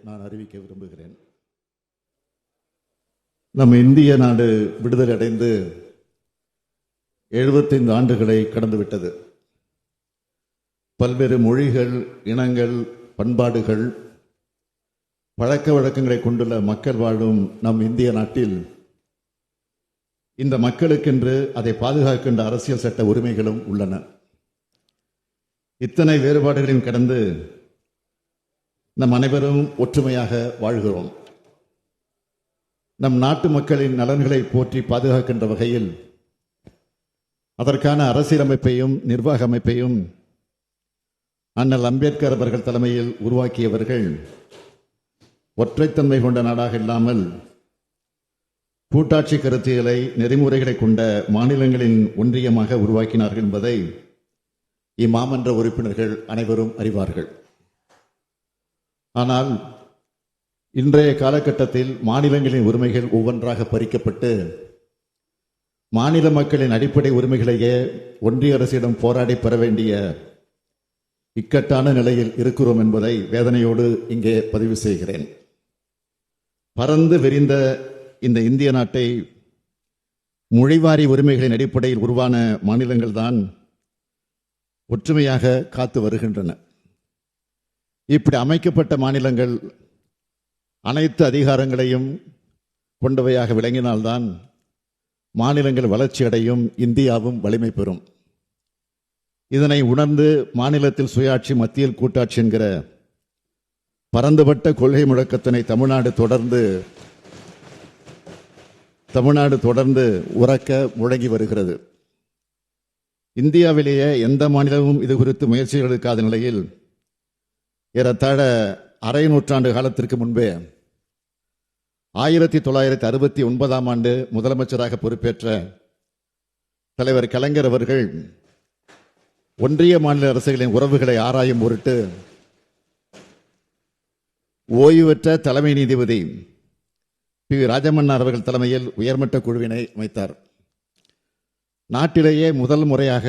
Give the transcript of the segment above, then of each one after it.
நான் அறிவிக்க விரும்புகிறேன். நம் இந்திய நாடு விடுதலை அடைந்து 75 ஆண்டுகளை கடந்துவிட்டது. பல்வேறு மொழிகள், இனங்கள், பண்பாடுகள், பழக்க வழக்கங்களை கொண்டுள்ள மக்கள் வாழும் நம் இந்திய நாட்டில் இந்த மக்களுக்கென்று அதை பாதுகாக்கின்ற அரசியல் சட்ட உரிமைகளும் உள்ளன. இத்தனை வேறுபாடுகளையும் கடந்து நம் அனைவரும் ஒற்றுமையாக வாழ்கிறோம். நம் நாட்டு மக்களின் நலன்களை போற்றி பாதுகாக்கின்ற வகையில் அதற்கான அரசியலமைப்பையும் நிர்வாக அமைப்பையும் அண்ணல் அம்பேத்கர் அவர்கள் தலைமையில் உருவாக்கியவர்கள் ஒற்றைத்தன்மை கொண்ட நாடாக இல்லாமல் கூட்டாட்சி கருத்தியலை, நெறிமுறைகளை கொண்ட மாநிலங்களின் ஒன்றியமாக உருவாக்கினார்கள் என்பதை இம்மாமன்ற உறுப்பினர்கள் அனைவரும் அறிவார்கள். ஆனால் இன்றைய காலகட்டத்தில் மாநிலங்களின் உரிமைகள் ஒவ்வொன்றாக பறிக்கப்பட்டு மாநில மக்களின் அடிப்படை உரிமைகளையே ஒன்றிய அரசிடம் போராடி பெற வேண்டிய இக்கட்டான நிலையில் இருக்கிறோம் என்பதை வேதனையோடு இங்கே பதிவு செய்கிறேன். பரந்து விரிந்த இந்த இந்திய நாட்டை மொழிவாரி உரிமைகளின் அடிப்படையில் உருவான மாநிலங்கள் தான் ஒற்றுமையாக காத்து வருகின்றன. இப்படி அமைக்கப்பட்ட மாநிலங்கள் அனைத்து அதிகாரங்களையும் கொண்டவையாக விளங்கினால்தான் மாநிலங்கள் வளர்ச்சி அடையும், இந்தியாவும் வலிமை பெறும். இதனை உணர்ந்து மாநிலத்தில் சுயாட்சி, மத்தியில் கூட்டாட்சி என்கிற பரந்துபட்ட கொள்கை முழக்கத்தினை தமிழ்நாடு தொடர்ந்து உரக்க முழங்கி வருகிறது. இந்தியாவிலேயே எந்த மாநிலமும் இது குறித்து முயற்சிகள் எடுக்காத நிலையில் ஏறத்தாழ அரை நூற்றாண்டு காலத்திற்கு முன்பே 1969ஆம் ஆண்டு முதலமைச்சராக பொறுப்பேற்ற தலைவர் கலைஞர் அவர்கள் ஒன்றிய மாநில அரசுகளின் உறவுகளை ஆராயும் பொருட்டு ஓய்வு பெற்ற தலைமை நீதிபதி பி. ராஜமன்னார் அவர்கள் தலைமையில் உயர்மட்ட குழுவினை அமைத்தார். நாட்டிலேயே முதல் முறையாக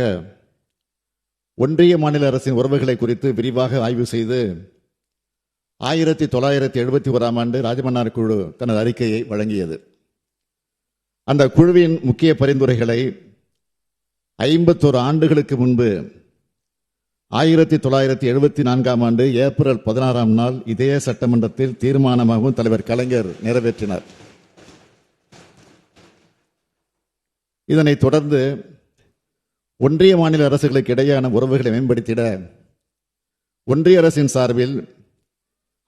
ஒன்றிய மாநில அரசின் உறவுகளை குறித்து விரிவாக ஆய்வு செய்து 1971ஆம் ஆண்டு ராஜமன்னார் குழு தனது அறிக்கையை வழங்கியது. அந்த குழுவின் முக்கிய பரிந்துரைகளை 51 ஆண்டுகளுக்கு முன்பு 1974ஆம் ஆண்டு ஏப்ரல் 16ஆம் நாள் இதே சட்டமன்றத்தில் தீர்மானமாகவும் தலைவர் கலைஞர் நிறைவேற்றினார். இதனைத் தொடர்ந்து ஒன்றிய மாநில அரசுகளுக்கு இடையேயான உறவுகளை மேம்படுத்திட ஒன்றிய அரசின் சார்பில்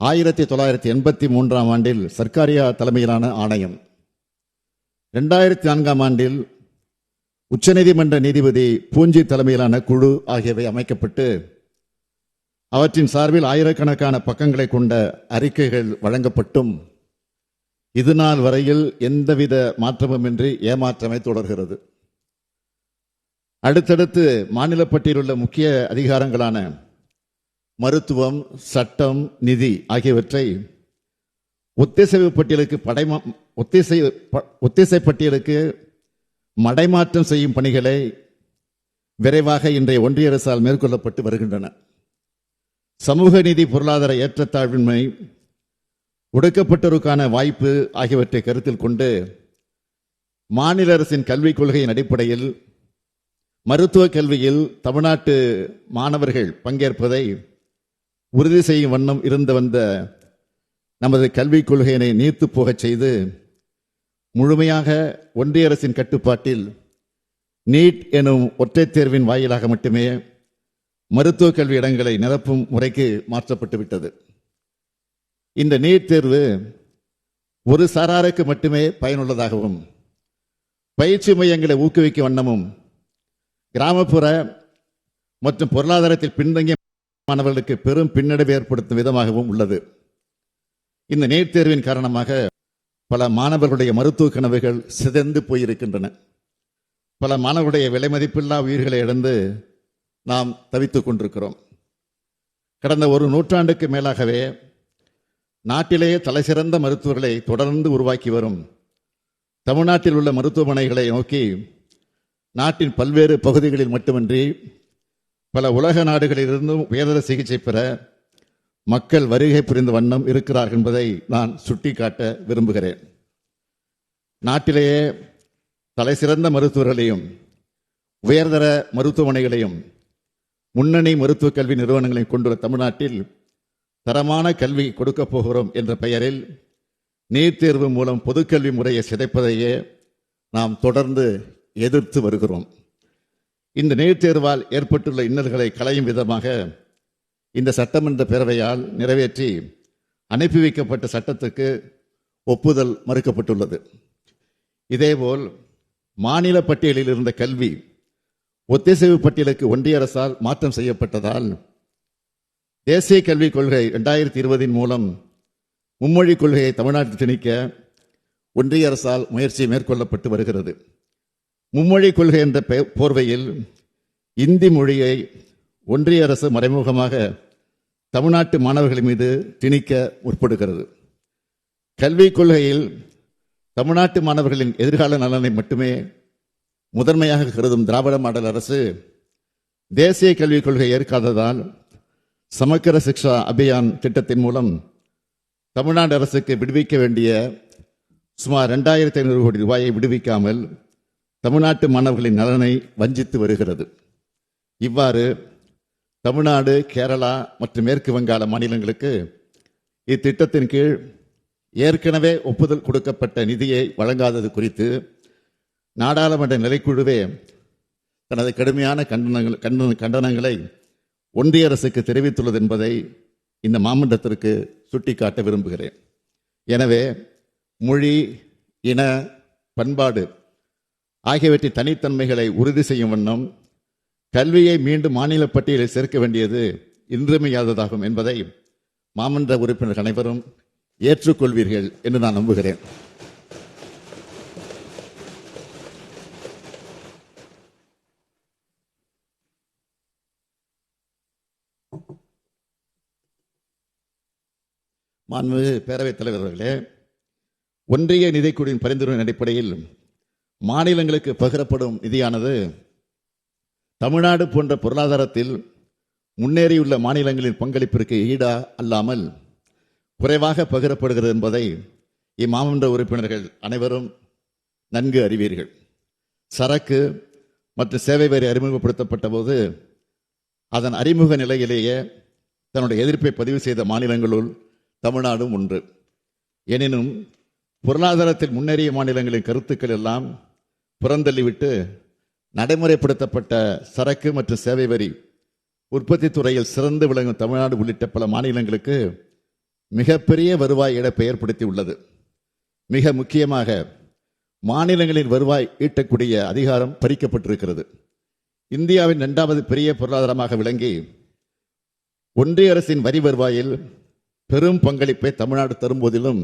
1983ஆம் ஆண்டில் சர்க்காரியா தலைமையிலான ஆணையம், 2004ஆம் ஆண்டில் உச்சநீதிமன்ற நீதிபதி பூஞ்சி தலைமையிலான குழு ஆகியவை அமைக்கப்பட்டு அவற்றின் சார்பில் ஆயிரக்கணக்கான பக்கங்களை கொண்ட அறிக்கைகள் வழங்கப்பட்டும் இதுநாள் வரையில் எந்தவித மாற்றமுமின்றி ஏமாற்றமே தொடர்கிறது. அடுத்தடுத்து மாநில பட்டியலில் உள்ள முக்கிய அதிகாரங்களான மருத்துவம், சட்டம், நிதி ஆகியவற்றை ஒத்திசைவு பட்டியலுக்கு மடைமாற்றம் செய்யும் பணிகளை விரைவாக இன்றைய ஒன்றிய அரசால் மேற்கொள்ளப்பட்டு வருகின்றன. சமூக நீதி, பொருளாதார ஏற்றத்தாழ்வின்மை, ஒடுக்கப்பட்டோருக்கான வாய்ப்பு ஆகியவற்றை கருத்தில் கொண்டு மாநில அரசின் கல்விக் கொள்கையின் அடிப்படையில் மருத்துவ கல்வியில் தமிழ்நாட்டு மாணவர்கள் பங்கேற்பதை உறுதி செய்யும் வண்ணம் இருந்து வந்த நமது கல்விக் கொள்கையினை நீர்த்து போகச் செய்து முழுமையாக ஒன்றிய அரசின் கட்டுப்பாட்டில் நீட் எனும் ஒற்றைத் தேர்வின் வாயிலாக மட்டுமே மருத்துவ கல்வி இடங்களை நிரப்பும் முறைக்கு மாற்றப்பட்டுவிட்டது. இந்த நீட் தேர்வு ஒரு சாராருக்கு மட்டுமே பயனுள்ளதாகவும் பயிற்சி மையங்களை ஊக்குவிக்கும் வண்ணமும் கிராமப்புற மற்றும் பொருளாதாரத்தில் பின்தங்கிய மாணவர்களுக்கு பெரும் பின்னடைவு ஏற்படுத்தும் விதமாகவும் உள்ளது. இந்த நீட் தேர்வின் காரணமாக பல மாணவர்களுடைய மருத்துவ கனவுகள் சிதைந்து போயிருக்கின்றன. பல மாணவர்களுடைய விலை மதிப்பில்லா உயிர்களை இழந்து நாம் தவித்துக் கொண்டிருக்கிறோம். கடந்த ஒரு நூற்றாண்டுக்கு மேலாகவே நாட்டிலேயே தலைசிறந்த மருத்துவர்களை தொடர்ந்து உருவாக்கி வரும் தமிழ்நாட்டில் உள்ள மருத்துவமனைகளை நோக்கி நாட்டின் பல்வேறு பகுதிகளில் மட்டுமின்றி பல உலக நாடுகளிலிருந்தும் உயர்தர சிகிச்சை பெற மக்கள் வருகை புரிந்த வண்ணம் இருக்கிறார்கள் என்பதை நான் சுட்டிக்காட்ட விரும்புகிறேன். நாட்டிலேயே தலைசிறந்த மருத்துவர்களையும் உயர்தர மருத்துவமனைகளையும் முன்னணி மருத்துவக் கல்வி நிறுவனங்களையும் கொண்டுள்ள தமிழ்நாட்டில் தரமான கல்வி கொடுக்கப் போகிறோம் என்ற பெயரில் நீட் தேர்வு மூலம் பொதுக்கல்வி முறையை சிதைப்பதையே நாம் தொடர்ந்து எதிர்த்து வருகிறோம். இந்த நீட் தேர்வால் ஏற்பட்டுள்ள இன்னல்களை களையும் விதமாக இந்த சட்டமன்ற பேரவையால் நிறைவேற்றி அனுப்பி வைக்கப்பட்ட சட்டத்துக்கு ஒப்புதல் மறுக்கப்பட்டுள்ளது. இதேபோல் மாநில பட்டியலில் இருந்த கல்வி ஒத்திசைவு பட்டியலுக்கு ஒன்றிய அரசால் மாற்றம் செய்யப்பட்டதால் தேசிய கல்விக் கொள்கை 2020 மூலம் மும்மொழி கொள்கையை தமிழ்நாட்டில் திணிக்க ஒன்றிய அரசால் முயற்சி மேற்கொள்ளப்பட்டு வருகிறது. மும்மொழி கொள்கை என்ற போர்வையில் இந்தி மொழியை ஒன்றிய அரசு மறைமுகமாக தமிழ்நாட்டு மாணவர்கள் மீது திணிக்க முற்படுகிறது. கல்விக் கொள்கையில் தமிழ்நாட்டு மாணவர்களின் எதிர்கால நலனை மட்டுமே முதன்மையாக கருதும் திராவிட மாடல் அரசு தேசிய கல்விக் கொள்கை ஏற்காததால் சமக்கர சிக்ஷா அபியான் திட்டத்தின் மூலம் தமிழ்நாடு அரசுக்கு விடுவிக்க வேண்டிய சுமார் 2500 கோடி ரூபாயை விடுவிக்காமல் தமிழ்நாட்டு மாணவர்களின் நலனை வஞ்சித்து வருகிறது. இவ்வாறு தமிழ்நாடு, கேரளா மற்றும் மேற்கு வங்காள மாநிலங்களுக்கு இத்திட்டத்தின் கீழ் ஏற்கனவே ஒப்புதல் கொடுக்கப்பட்ட நிதியை வழங்காதது குறித்து நாடாளுமன்ற நிலைக்குழுவே தனது கடுமையான கண்டனங்களை ஒன்றிய அரசுக்கு தெரிவித்துள்ளது என்பதை இந்த மாமன்றத்திற்கு சுட்டிக்காட்ட விரும்புகிறேன். எனவே மொழி, இன, பண்பாடு ஆகியவற்றின் தனித்தன்மைகளை உறுதி செய்யும் வண்ணம் கல்வியை மீண்டும் மாநில பட்டியலில் சேர்க்க வேண்டியது இன்றியமையாததாகும் என்பதை மாமன்ற உறுப்பினர்கள் அனைவரும் ஏற்றுக்கொள்வீர்கள் என்று நான் நம்புகிறேன். மாண்புமிகு பேரவைத் தலைவர் அவர்களே, ஒன்றிய நிதிக்குழுவின் பரிந்துரையின் அடிப்படையில் மாநிலங்களுக்கு பகிரப்படும் நிதியானது தமிழ்நாடு போன்ற பொருளாதாரத்தில் முன்னேறியுள்ள மாநிலங்களின் பங்களிப்பிற்கு ஈடா அல்லாமல் குறைவாக பகிரப்படுகிறது என்பதை இம்மாமன்ற உறுப்பினர்கள் அனைவரும் நன்கு அறிவீர்கள். சரக்கு மற்றும் சேவை வரி அறிமுகப்படுத்தப்பட்ட போது அதன் அறிமுக நிலையிலேயே தன்னுடைய எதிர்ப்பை பதிவு செய்த மாநிலங்களுள் தமிழ்நாடும் ஒன்று. எனினும் பொருளாதாரத்தில் முன்னேறிய மாநிலங்களின் கருத்துக்கள் எல்லாம் புறந்தள்ளிவிட்டு நடைமுறைப்படுத்தப்பட்ட சரக்கு மற்றும் சேவை வரி உற்பத்தி துறையில் சிறந்து விளங்கும் தமிழ்நாடு உள்ளிட்ட பல மாநிலங்களுக்கு மிகப்பெரிய வருவாய் இழப்பை ஏற்படுத்தி உள்ளது. மிக முக்கியமாக மாநிலங்களின் வருவாய் ஈட்டக்கூடிய அதிகாரம் பறிக்கப்பட்டிருக்கிறது. இந்தியாவின் 2வது பெரிய பொருளாதாரமாக விளங்கி ஒன்றிய அரசின் வரி வருவாயில் பெரும் பங்களிப்பை தமிழ்நாடு தரும்போதிலும்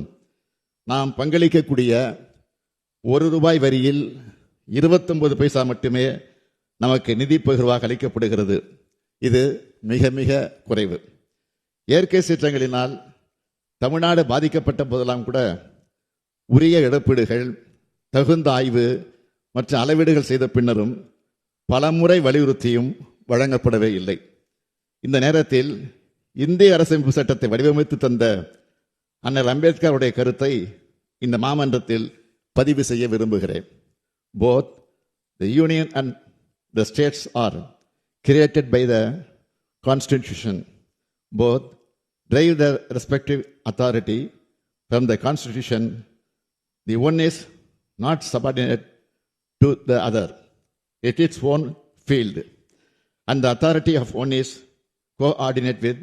நாம் பங்களிக்கக்கூடிய ₹1 வரியில் 29 பைசா மட்டுமே நமக்கு நிதி பகிர்வாக அளிக்கப்படுகிறது. இது மிக மிக குறைவு. இயற்கை சீற்றங்களினால் தமிழ்நாடு பாதிக்கப்பட்ட போதெல்லாம் கூட உரிய இழப்பீடுகள், தகுந்த ஆய்வு மற்றும் அளவீடுகள் செய்த பின்னரும் பலமுறை வலியுறுத்தியும் வழங்கப்படவே இல்லை. இந்த நேரத்தில் இந்திய அரசமைப்பு சட்டத்தை வடிவமைத்து தந்த அண்ணல் அம்பேத்கருடைய கருத்தை இந்த மாமன்றத்தில் பதிவு செய்ய விரும்புகிறேன். Both the union and the states are created by the Constitution. Both derive their respective authority from the Constitution. The one is not subordinate to the other. It is its own field, and the authority of one is coordinate with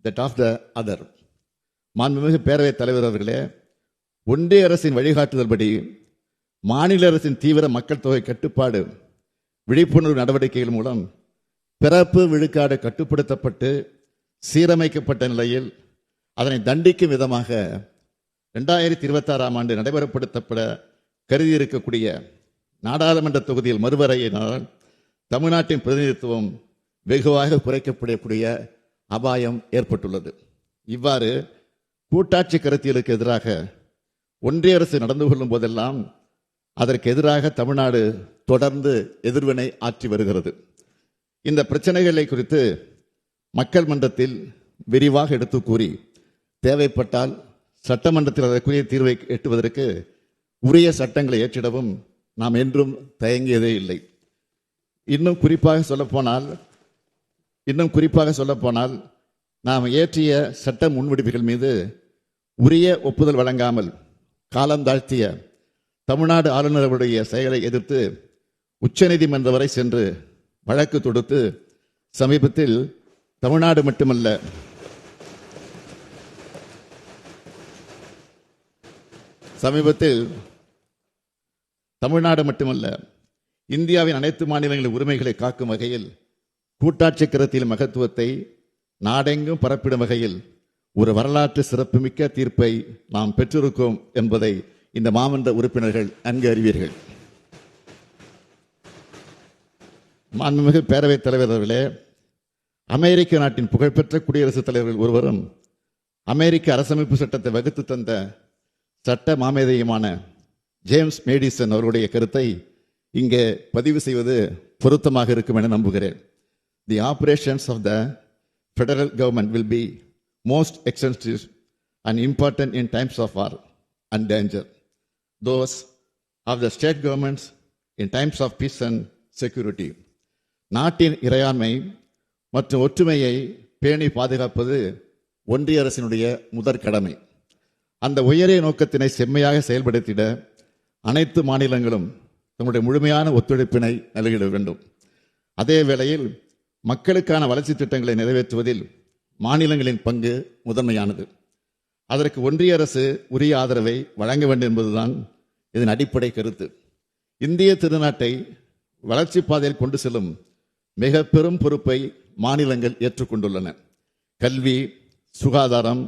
that of the other. மாண்புமிகு பேரவைத் தலைவர் அவர்களே, ஒன்றிய அரசின் வழிகாட்டுதல் படி மாநில அரசின் தீவிர மக்கள் தொகை கட்டுப்பாடு விழிப்புணர்வு நடவடிக்கைகள் மூலம் பிறப்பு விழுக்காடு கட்டுப்படுத்தப்பட்டு சீரமைக்கப்பட்ட நிலையில் அதனை தண்டிக்கும் விதமாக 2026 ஆண்டு நடைமுறைப்படுத்தப்பட கருதி இருக்கக்கூடிய நாடாளுமன்ற தொகுதியில் மறுவரையினால் தமிழ்நாட்டின் பிரதிநிதித்துவம் வெகுவாக குறைக்கப்படக்கூடிய அபாயம் ஏற்பட்டுள்ளது. இவ்வாறு கூட்டாட்சி கருத்தியலுக்கு எதிராக ஒன்றிய அரசு நடந்து கொள்ளும் போதெல்லாம் அதற்கு எதிராக தமிழ்நாடு தொடர்ந்து எதிர்வினை ஆற்றி வருகிறது. இந்த பிரச்சனைகளை குறித்து மக்கள் மன்றத்தில் விரிவாக எடுத்து கூறி தேவைப்பட்டால் சட்டமன்றத்தில் அதற்குரிய தீர்வை எட்டுவதற்கு உரிய சட்டங்களை ஏற்றிடவும் நாம் என்றும் தயங்கியதே இல்லை. இன்னும் குறிப்பாக சொல்லப்போனால் நாம் இயற்றிய சட்ட முன்வடிவுகள் மீது உரிய ஒப்புதல் வழங்காமல் காலம் தாழ்த்திய தமிழ்நாடு ஆளுநர்களுடைய செயலை எதிர்த்து உச்சநீதிமன்றம் வரை சென்று வழக்கு தொடுத்து சமீபத்தில் தமிழ்நாடு மட்டுமல்ல இந்தியாவின் அனைத்து மாநிலங்களின் உரிமைகளை காக்கும் வகையில் கூட்டாட்சி கருத்தியல் மகத்துவத்தை நாடெங்கும் பரப்பிடும் வகையில் ஒரு வரலாற்று சிறப்புமிக்க தீர்ப்பை நாம் பெற்றிருக்கோம் என்பதை இந்த மாமன்ற உறுப்பினர்கள் நன்கு அறிவீர்கள். மாண்புமிகு பேரவைத் தலைவர் அவர்களே, அமெரிக்க நாட்டின் புகழ்பெற்ற குடியரசுத் தலைவர்கள் ஒருவரும் அமெரிக்க அரசமைப்பு சட்டத்தை வகுத்து தந்த சட்ட மாமேதையுமான ஜேம்ஸ் மேடிசன் அவருடைய கருத்தை இங்கே பதிவு செய்வது பொருத்தமாக இருக்கும் என நம்புகிறேன். The operations of the federal government will be most extensive and important in times of war and danger. Those of the state governments in times of peace and security. நாட்டின் இறையாண்மை மற்றும் ஒற்றுமையை பேணி பாதுகாப்பது ஒன்றிய அரசினுடைய முதற் கடமை. அந்த உயரிய நோக்கத்தினை செம்மையாக செயல்படுத்திட அனைத்து மாநிலங்களும் தங்களுடைய முழுமையான ஒத்துழைப்பினை நல்கிட வேண்டும். அதே வேளையில் மக்களுக்கான வளர்ச்சி திட்டங்களை நிறைவேற்றுவதில் மாநிலங்களின் பங்கு முதன்மையானது. அதற்கு ஒன்றிய அரசு உரிய ஆதரவை வழங்க வேண்டும் என்பதுதான் இதன் அடிப்படை கருத்து. இந்திய திருநாட்டை வளர்ச்சி பாதையில் கொண்டு செல்லும் மிக பெரும் பொறுப்பை மாநிலங்கள் ஏற்றுக்கொண்டுள்ளன. கல்வி, சுகாதாரம்,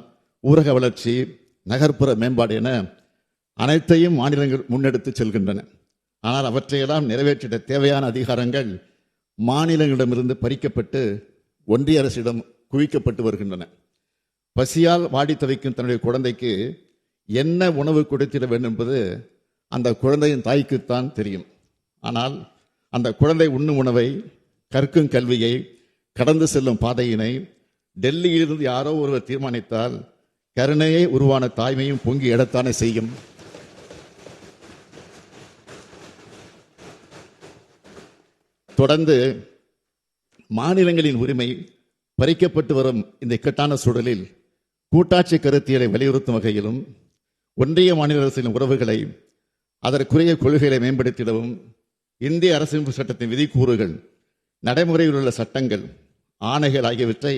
ஊரக வளர்ச்சி, நகர்ப்புற மேம்பாடு என அனைத்தையும் மாநிலங்கள் முன்னெடுத்து செல்கின்றன. ஆனால் அவற்றையெல்லாம் நிறைவேற்றிட தேவையான அதிகாரங்கள் மாநிலங்களிடமிருந்து பறிக்கப்பட்டு ஒன்றிய அரசிடம் குவிக்கப்பட்டு வருகின்றன. பசியால் வாடி தவிக்கும் தன்னுடைய குழந்தைக்கு என்ன உணவு கொடுத்திட வேண்டும் என்பது அந்த குழந்தையின் தாய்க்குத்தான் தெரியும். ஆனால் அந்த குழந்தை உண்ணும் உணவை, கற்கும் கல்வியை, கடந்து செல்லும் பாதையினை டெல்லியிலிருந்து யாரோ ஒருவர் தீர்மானித்தால் கருணையே உருவான தாய்மையும் பொங்கி எழத்தானே செய்யும். தொடர்ந்து மாநிலங்களின் உரிமை பறிக்கப்பட்டு வரும் இந்த இக்கட்டான சூழலில் கூட்டாட்சி கருத்தியலை வலியுறுத்தும் வகையிலும் ஒன்றிய மாநில அரசின் உறவுகளை அதற்குரிய கொள்கைகளை மேம்படுத்திடவும் இந்திய அரசியலமைப்பு சட்டத்தின் விதிக்கூறுகள், நடைமுறையில் உள்ள சட்டங்கள், ஆணைகள் ஆகியவற்றை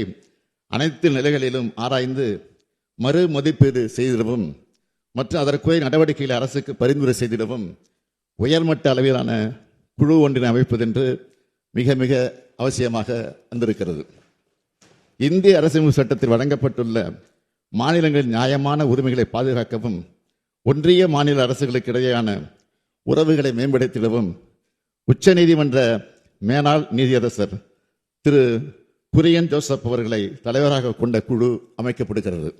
அனைத்து நிலைகளிலும் ஆராய்ந்து மறு மதிப்பீடு செய்திடவும் மற்றும் அதற்குரிய நடவடிக்கைகளை அரசுக்கு பரிந்துரை செய்திடவும் உயர்மட்ட அளவிலான குழு ஒன்றினை அமைப்பதென்று மிக மிக அவசியமாக வந்திருக்கிறது. இந்திய அரசியலமைப்பு சட்டத்தில் வழங்கப்பட்டுள்ள மாநிலங்களின் நியாயமான உரிமைகளை பாதுகாக்கவும் ஒன்றிய மாநில அரசுகளுக்கு இடையேயான உறவுகளை மேம்படுத்திடவும் உச்சநீதிமன்ற மேனாள் நீதியரசர் திரு குரியன் ஜோசப் அவர்களை தலைவராக கொண்ட குழு அமைக்கப்படுகிறது.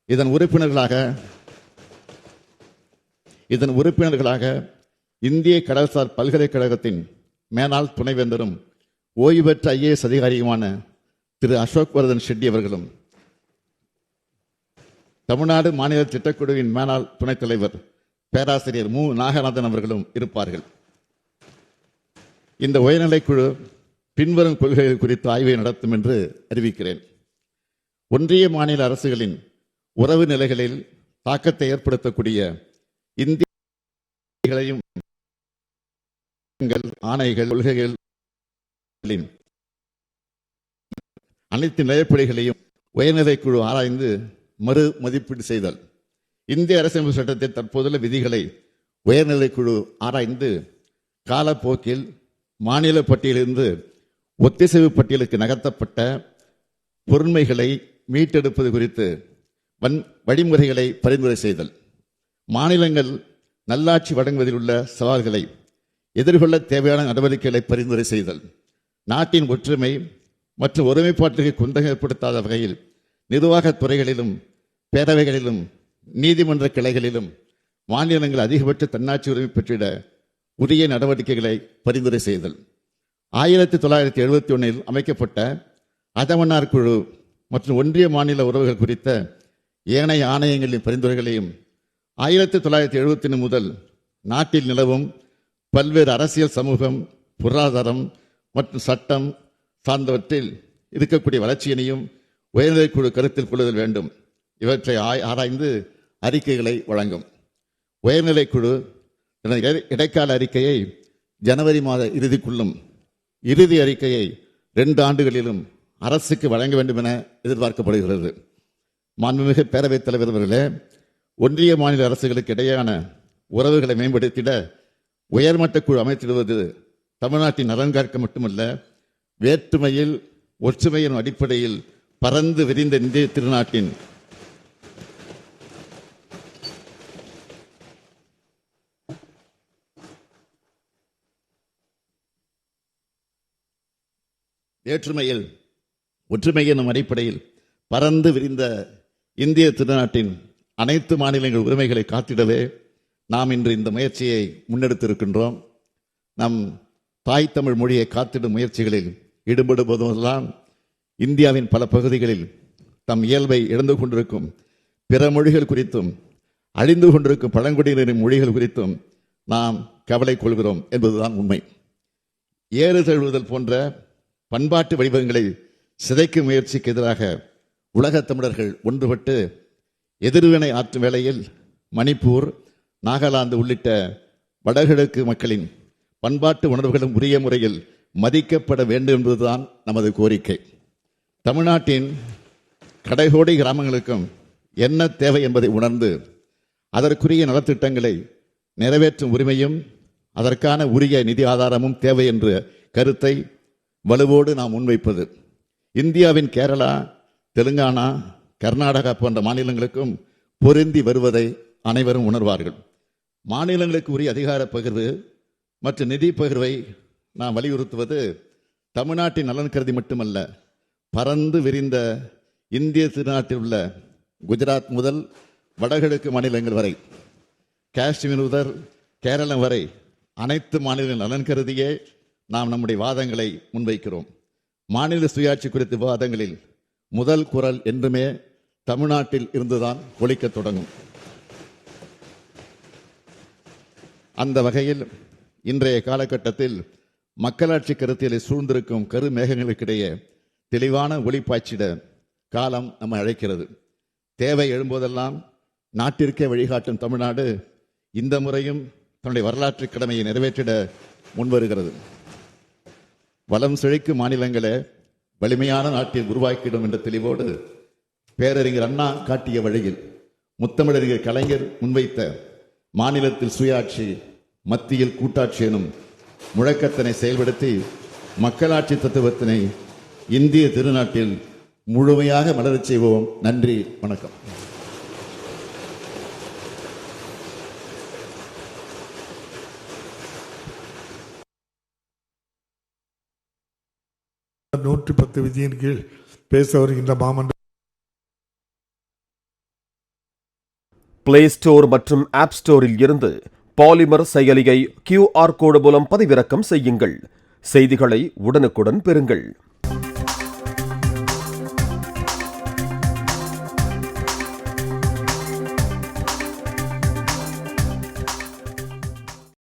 இதன் உறுப்பினர்களாக இந்திய கடல்சார் பல்கலைக்கழகத்தின் மேனாள் துணைவேந்தரும் ஓய்வு பெற்ற IAS அதிகாரியுமான திரு அசோக் வர்தன் ஷெட்டி அவர்களும், தமிழ்நாடு மாநில திட்டக்குழுவின் மேனாள் துணைத் தலைவர் பேராசிரியர் மு. நாகநாதன் அவர்களும் இருப்பார்கள். இந்த உயர்நிலைக்குழு பின்வரும் கொள்கைகள் குறித்து ஆய்வை நடத்தும் என்று அறிவிக்கிறேன். ஒன்றிய மாநில அரசுகளின் உறவு நிலைகளில் தாக்கத்தை ஏற்படுத்தக்கூடிய இந்திய ஆணைகள், கொள்கைகள் அனைத்து நிலைப்படிகளையும் உயர்நிலைக்குழு ஆராய்ந்து மறு மதிப்பீடு செய்தல். இந்திய அரசியலமைப்பு சட்டத்தில் தற்போதுள்ள விதிகளை உயர்நிலைக்குழு ஆராய்ந்து காலப்போக்கில் மாநில பட்டியலிருந்து ஒத்திசைவு பட்டியலுக்கு நகர்த்தப்பட்ட பொருண்மைகளை மீட்டெடுப்பது குறித்து வழிமுறைகளை பரிந்துரை செய்தல். மாநிலங்கள் நல்லாட்சி வழங்குவதில் உள்ள சவால்களை எதிர்கொள்ள தேவையான நடவடிக்கைகளை பரிந்துரை செய்தல். நாட்டின் ஒற்றுமை மற்றும் ஒருமைப்பாட்டிற்கு குந்தகம் ஏற்படுத்தாத வகையில் நிர்வாகத் துறைகளிலும் பேரவைகளிலும் நீதிமன்ற கிளைகளிலும் மாநிலங்கள் அதிகபட்ச தன்னாட்சி உரிமை பெற்றிட உரிய நடவடிக்கைகளை பரிந்துரை செய்தல். 1971 அமைக்கப்பட்ட அதமன்னார் குழு மற்றும் ஒன்றிய மாநில உறவுகள் குறித்த ஏனைய ஆணையங்களின் பரிந்துரைகளையும் 1970 முதல் நாட்டில் நிலவும் பல்வேறு அரசியல், சமூகம், பொருளாதாரம் மற்றும் சட்டம் சார்ந்தவற்றில் இருக்கக்கூடிய வளர்ச்சியினையும் உயர்நிலைக்குழு கருத்தில் கொள்ளுதல் வேண்டும். இவற்றை ஆராய்ந்து அறிக்கைகளை வழங்கும். உயர்நிலைக்குழு இடைக்கால அறிக்கையை ஜனவரி மாத இறுதிக்குள்ளும், இறுதி அறிக்கையை 2 ஆண்டுகளிலும் அரசுக்கு வழங்க வேண்டும் என எதிர்பார்க்கப்படுகிறது. மாண்புமிகு பேரவைத் தலைவர் அவர்களே, ஒன்றிய மாநில அரசுகளுக்கு இடையேயான உறவுகளை மேம்படுத்திட உயர்மட்ட குழு அமைத்திடுவது தமிழ்நாட்டின் நலன் காக்க மட்டுமல்ல, வேற்றுமையில் ஒற்றுமையின் அடிப்படையில் பரந்து விரிந்த இந்திய திருநாட்டின் வேற்றுமையில் ஒற்றுமை எனும் அடிப்படையில் பரந்து விரிந்த இந்திய திருநாட்டின் அனைத்து மாநிலங்கள் உரிமைகளை காத்திடவே நாம் இன்று இந்த முயற்சியை முன்னெடுத்திருக்கின்றோம். நம் தாய் தமிழ் மொழியை காத்திடும் முயற்சிகளில் ஈடுபடுவதெல்லாம் இந்தியாவின் பல பகுதிகளில் தம் இயல்பை இழந்து கொண்டிருக்கும் பிற மொழிகள் குறித்தும் அழிந்து கொண்டிருக்கும் பழங்குடியினரின் மொழிகள் குறித்தும் நாம் கவலை கொள்கிறோம் என்பதுதான் உண்மை. ஏறு தழுவுதல் போன்ற பண்பாட்டு வடிவங்களை சிதைக்கும் முயற்சிக்கு எதிராக உலகத் தமிழர்கள் ஒன்றுபட்டு எதிர்வினை ஆற்றும் வேளையில் மணிப்பூர், நாகாலாந்து உள்ளிட்ட வடகிழக்கு மக்களின் பண்பாட்டு உணர்வுகளும் உரிய முறையில் மதிக்கப்பட வேண்டும் என்பதுதான் நமது கோரிக்கை. தமிழ்நாட்டின் கடைகோடி கிராமங்களுக்கும் என்ன தேவை என்பதை உணர்ந்து அதற்குரிய நலத்திட்டங்களை நிறைவேற்றும் உரிமையும் அதற்கான உரிய நிதி ஆதாரமும் தேவை என்ற கருத்தை வலுவோடு நாம் முன்வைப்பது இந்தியாவின் கேரளா, தெலுங்கானா, கர்நாடகா போன்ற மாநிலங்களுக்கும் பொருந்தி வருவதை அனைவரும் உணர்வார்கள். மாநிலங்களுக்கு உரிய அதிகார பகிர்வு மற்றும் நிதி பகிர்வை நாம் வலியுறுத்துவது தமிழ்நாட்டின் நலன் கருதி மட்டுமல்ல, பரந்து விரிந்த இந்திய திருநாட்டில் உள்ள குஜராத் முதல் வடகிழக்கு மாநிலங்கள் வரை, காஷ்மீர் முதல் கேரளம் வரை அனைத்து மாநிலங்கள் நலன் கருதியே நாம் நம்முடைய வாதங்களை முன்வைக்கிறோம். மாநில சுயாட்சி குறித்த விவாதங்களில் முதல் குரல் என்றுமே தமிழ்நாட்டில் இருந்துதான் ஒலிக்க தொடங்கும். அந்த வகையில் இன்றைய காலகட்டத்தில் மக்களாட்சி கருத்தியலை சூழ்ந்திருக்கும் கருமேகங்களுக்கிடையே தெளிவான ஒளி பாய்ச்சிட காலம் நம்மை அழைக்கிறது. தேவை எழும்போதெல்லாம் நாட்டிற்கே வழிகாட்டும் தமிழ்நாடு இந்த முறையும் தன்னுடைய வரலாற்று கடமையை நிறைவேற்றிட முன்வருகிறது. வளம் செழிக்கும் மாநிலங்களே வலிமையான நாட்டில் உருவாக்கிடும் என்ற தெளிவோடு பேரறிஞர் அண்ணா காட்டிய வழியில் முத்தமிழறிஞர் கலைஞர் முன்வைத்த மாநிலத்தில் சுயாட்சி, மத்தியில் கூட்டாட்சி எனும் முழக்கத்தினை செயல்படுத்தி மக்களாட்சி தத்துவத்தினை இந்திய திருநாட்டில் முழுமையாக மலரச் செய்வோம். நன்றி, வணக்கம். விதியின் கீழ் பேச வருகின்ற மாமன்ற பிளே ஸ்டோர் மற்றும் ஆப் ஸ்டோரில் இருந்து பாலிமர் செயலியை QR கோடு மூலம் பதிவிறக்கம் செய்யுங்கள். செய்திகளை உடனுக்குடன் பெறுங்கள்.